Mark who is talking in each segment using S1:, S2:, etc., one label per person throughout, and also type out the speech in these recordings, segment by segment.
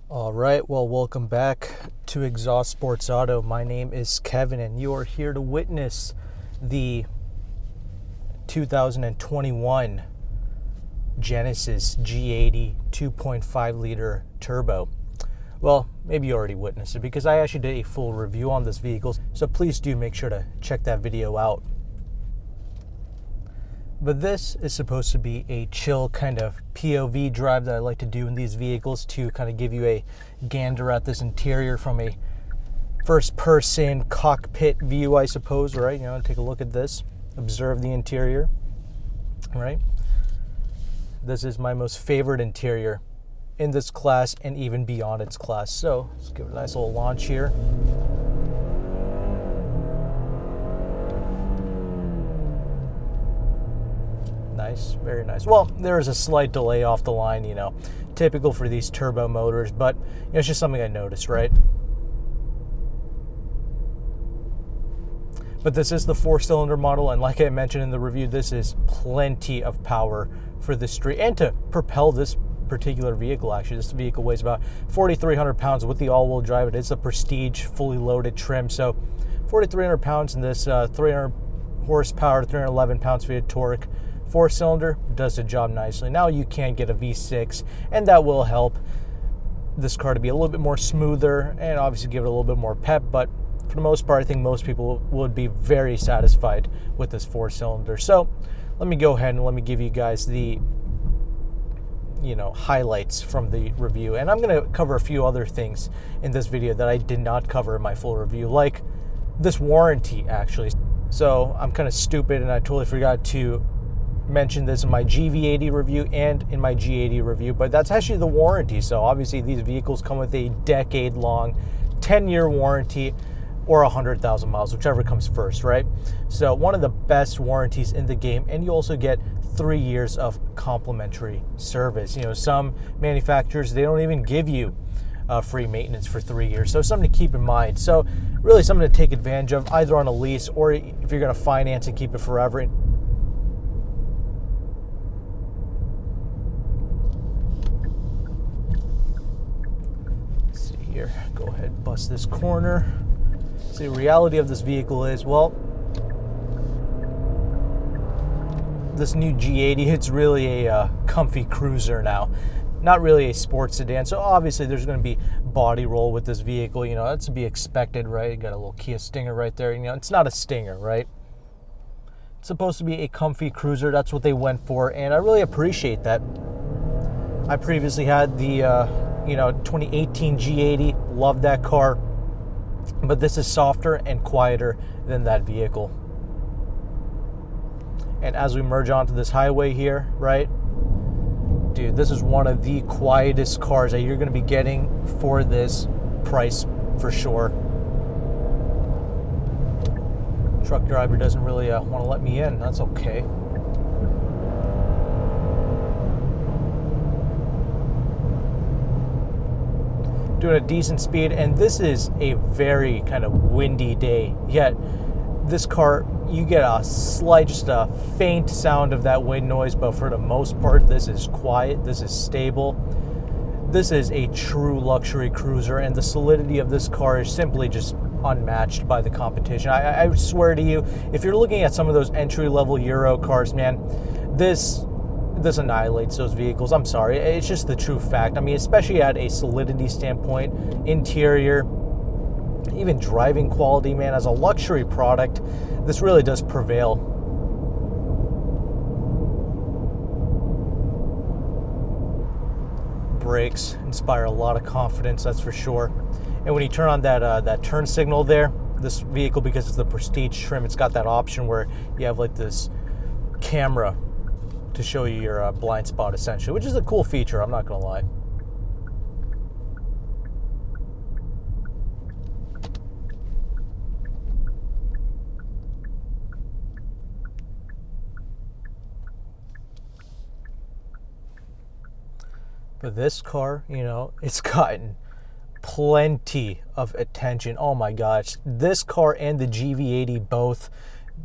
S1: All right, well, welcome back to Exhaust Sports Auto. My name is Kevin, and you are here to witness the 2021 Genesis G80 2.5 liter turbo. Well, maybe you already witnessed it because I actually did a full review on this vehicle, so please do make sure to check that video out. But this is supposed to be a chill kind of POV drive that I like to do in these vehicles to kind of give you a gander at this interior from a first-person cockpit view, I suppose, right? You know, take a look at this, observe the interior, right? This is my most favorite interior in this class and even beyond its class. So let's give it a nice little launch here. Nice, very nice. Well, there is a slight delay off the line, you know, typical for these turbo motors, but you know, it's just something I noticed, right? But this is the 4-cylinder model, and like I mentioned in the review, this is plenty of power for the street and to propel this particular vehicle. Actually, this vehicle weighs about 4,300 pounds with the all-wheel drive. It is a Prestige fully loaded trim, so 4,300 pounds in this 300 horsepower, 311 pounds-feet of torque. 4-cylinder does the job nicely. Now you can get a V6, and that will help this car to be a little bit more smoother and obviously give it a little bit more pep, but for the most part, I think most people would be very satisfied with this 4-cylinder. So let me go ahead and let me give you guys the highlights from the review, and I'm going to cover a few other things in this video that I did not cover in my full review, like this warranty actually. So I'm kind of stupid and I totally forgot to mention this in my GV80 review and in my G80 review, but that's actually the warranty. So obviously these vehicles come with a decade-long 10-year warranty or 100,000 miles, whichever comes first, right? So one of the best warranties in the game, and you also get 3 years of complimentary service. You know, some manufacturers, they don't even give you free maintenance for 3 years. So something to keep in mind. So really something to take advantage of either on a lease or if you're going to finance and keep it forever. Here, go ahead, bust this corner. So the reality of this vehicle is, well, this new G80, it's really a comfy cruiser now, not really a sports sedan. So obviously there's going to be body roll with this vehicle, you know, that's to be expected, right? You got a little Kia Stinger right there, you know, it's not a Stinger, right? It's supposed to be a comfy cruiser. That's what they went for, and I really appreciate that. I previously had the 2018 G80, loved that car, but this is softer and quieter than that vehicle. And as we merge onto this highway here, right, dude, this is one of the quietest cars that you're going to be getting for this price for sure. Truck driver doesn't really want to let me in. That's okay. Doing a decent speed, and this is a very kind of windy day, yet this car, you get a slight, just a faint sound of that wind noise, but for the most part this is quiet, this is stable. This is a true luxury cruiser, and the solidity of this car is simply just unmatched by the competition. I swear to you, if you're looking at some of those entry-level Euro cars, man, this annihilates those vehicles. I'm sorry, it's just the true fact. I mean, especially at a solidity standpoint, interior, even driving quality, man, as a luxury product, this really does prevail. Brakes inspire a lot of confidence, that's for sure. And when you turn on that turn signal there, this vehicle, because it's the Prestige trim, it's got that option where you have like this camera to show you your blind spot essentially, which is a cool feature, I'm not gonna lie. But this car, you know, it's gotten plenty of attention. Oh my gosh, this car and the GV80 both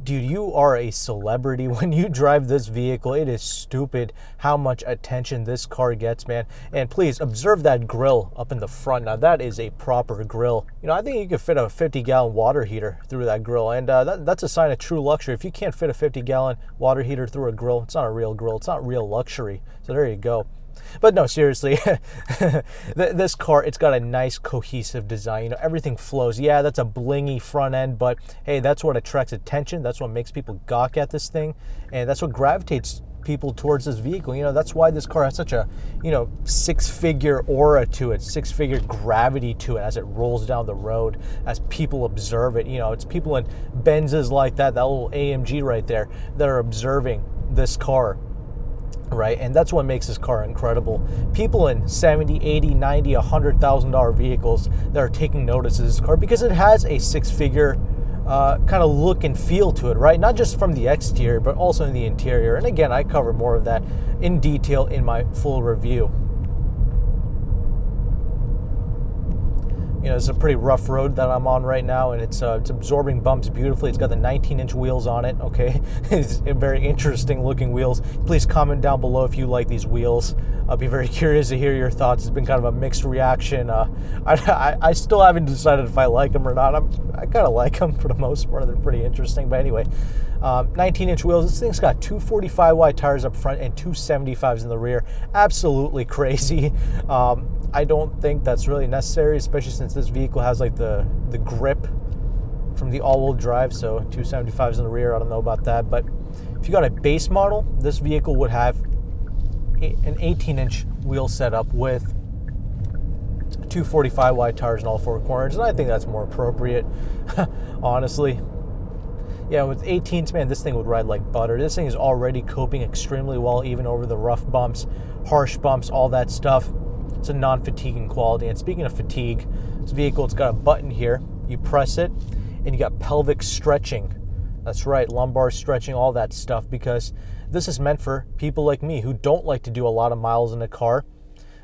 S1: dude, you are a celebrity when you drive this vehicle. It is stupid how much attention this car gets, man. And please observe that grill up in the front. Now that is a proper grill. You know, I think you could fit a 50-gallon water heater through that grill, and that's a sign of true luxury. If you can't fit a 50-gallon water heater through a grill, it's not a real grill. It's not real luxury. So there you go. But no, seriously, this car, it's got a nice cohesive design. You know, everything flows. Yeah, that's a blingy front end, but hey, that's what attracts attention. That's what makes people gawk at this thing, and that's what gravitates people towards this vehicle. You know, that's why this car has such a, you know, six-figure aura to it, six-figure gravity to it as it rolls down the road, as people observe it. You know, it's people in Benzes like that little AMG right there, that are observing this car. Right, and that's what makes this car incredible. People in $70, $80, $90, $100,000 vehicles that are taking notice of this car because it has a six-figure kind of look and feel to it, right? Not just from the exterior, but also in the interior. And again, I cover more of that in detail in my full review. You know, it's a pretty rough road that I'm on right now, and it's absorbing bumps beautifully. It's got the 19-inch wheels on it, okay? It's very interesting looking wheels. Please comment down below if you like these wheels. I'll be very curious to hear your thoughts. It's been kind of a mixed reaction. I still haven't decided if I like them or not. I kind of like them for the most part. They're pretty interesting. But anyway, 19-inch wheels. This thing's got 245 wide tires up front and 275s in the rear. Absolutely crazy. I don't think that's really necessary, especially since this vehicle has like the grip from the all-wheel drive, so 275s in the rear. I don't know about that, but if you got a base model, this vehicle would have an 18-inch wheel setup with 245 wide tires in all four corners, and I think that's more appropriate, honestly. Yeah, with 18s, man, this thing would ride like butter. This thing is already coping extremely well, even over the rough bumps, harsh bumps, all that stuff. It's a non-fatiguing quality. And speaking of fatigue, this vehicle, it's got a button here. You press it, and you got pelvic stretching. That's right, lumbar stretching, all that stuff, because this is meant for people like me who don't like to do a lot of miles in a car,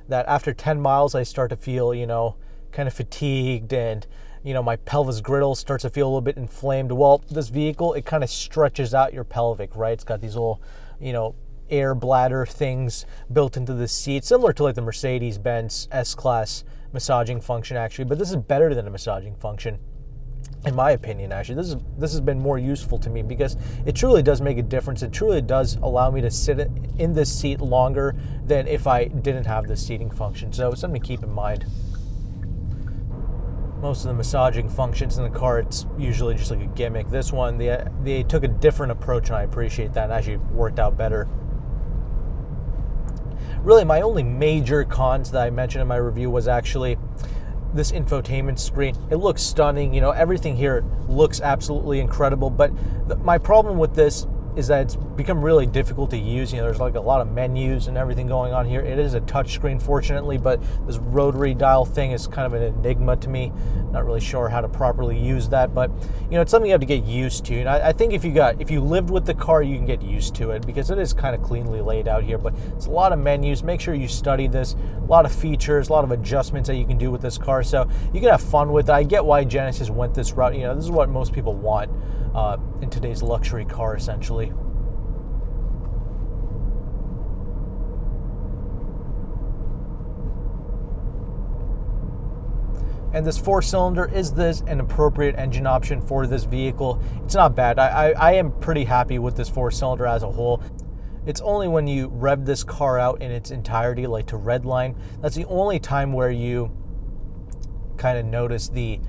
S1: that after 10 miles, I start to feel, you know, kind of fatigued, and, you know, my pelvis griddle starts to feel a little bit inflamed. Well, this vehicle, it kind of stretches out your pelvic, right? It's got these little, you know, air bladder things built into the seat, similar to like the Mercedes-Benz S-Class massaging function, actually. But this is better than a massaging function, in my opinion. Actually, this has been more useful to me because it truly does make a difference. It truly does allow me to sit in this seat longer than if I didn't have this seating function. So it's something to keep in mind. Most of the massaging functions in the car, it's usually just like a gimmick. This one, they took a different approach, and I appreciate that, and actually worked out better. Really, my only major cons that I mentioned in my review was actually this infotainment screen. It looks stunning. You know, everything here looks absolutely incredible. But my problem with this is that it's become really difficult to use. You know, there's like a lot of menus and everything going on here. It is a touch screen, fortunately, but this rotary dial thing is kind of an enigma to me. Not really sure how to properly use that, but you know, it's something you have to get used to. And I think if you lived with the car, you can get used to it because it is kind of cleanly laid out here. But it's a lot of menus. Make sure you study this. A lot of features, a lot of adjustments that you can do with this car, so you can have fun with it. I get why Genesis went this route. You know, this is what most people want in today's luxury car, essentially. And this 4-cylinder, is this an appropriate engine option for this vehicle? It's not bad. I am pretty happy with this 4-cylinder as a whole. It's only when you rev this car out in its entirety, like to redline, that's the only time where you kind of notice the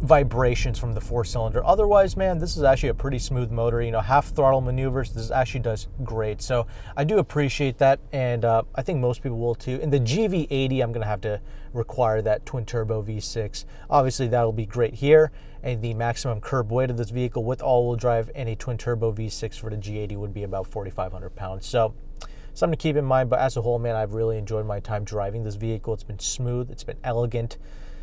S1: vibrations from the 4-cylinder. Otherwise, man, this is actually a pretty smooth motor. You know, half throttle maneuvers, this actually does great. So I do appreciate that, and I think most people will too. In the GV80, I'm going to have to require that twin turbo V6. Obviously, that'll be great here, and the maximum curb weight of this vehicle with all-wheel drive and a twin turbo V6 for the G80 would be about 4,500 pounds. So something to keep in mind, but as a whole, man, I've really enjoyed my time driving this vehicle. It's been smooth, it's been elegant.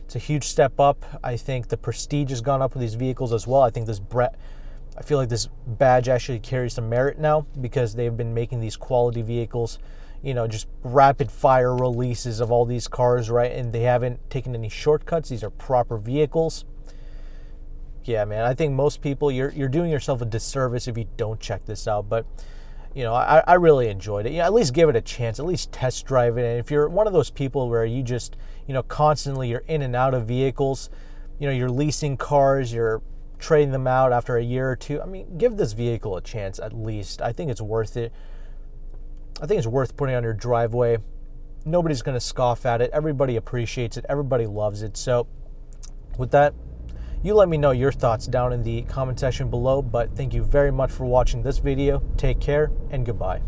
S1: It's a huge step up. I think the prestige has gone up with these vehicles as well. I think I feel like this badge actually carries some merit now because they've been making these quality vehicles, you know, just rapid fire releases of all these cars, right? And they haven't taken any shortcuts. These are proper vehicles. yeah, man, I think most people, you're doing yourself a disservice if you don't check this out. But you know, I really enjoyed it. At least give it a chance. At least test drive it. And if you're one of those people where you just, constantly you're in and out of vehicles, you're leasing cars, you're trading them out after a year or two. I mean, give this vehicle a chance at least. I think it's worth it. I think it's worth putting on your driveway. Nobody's going to scoff at it. Everybody appreciates it. Everybody loves it. So with that, you let me know your thoughts down in the comment section below. But thank you very much for watching this video. Take care and goodbye.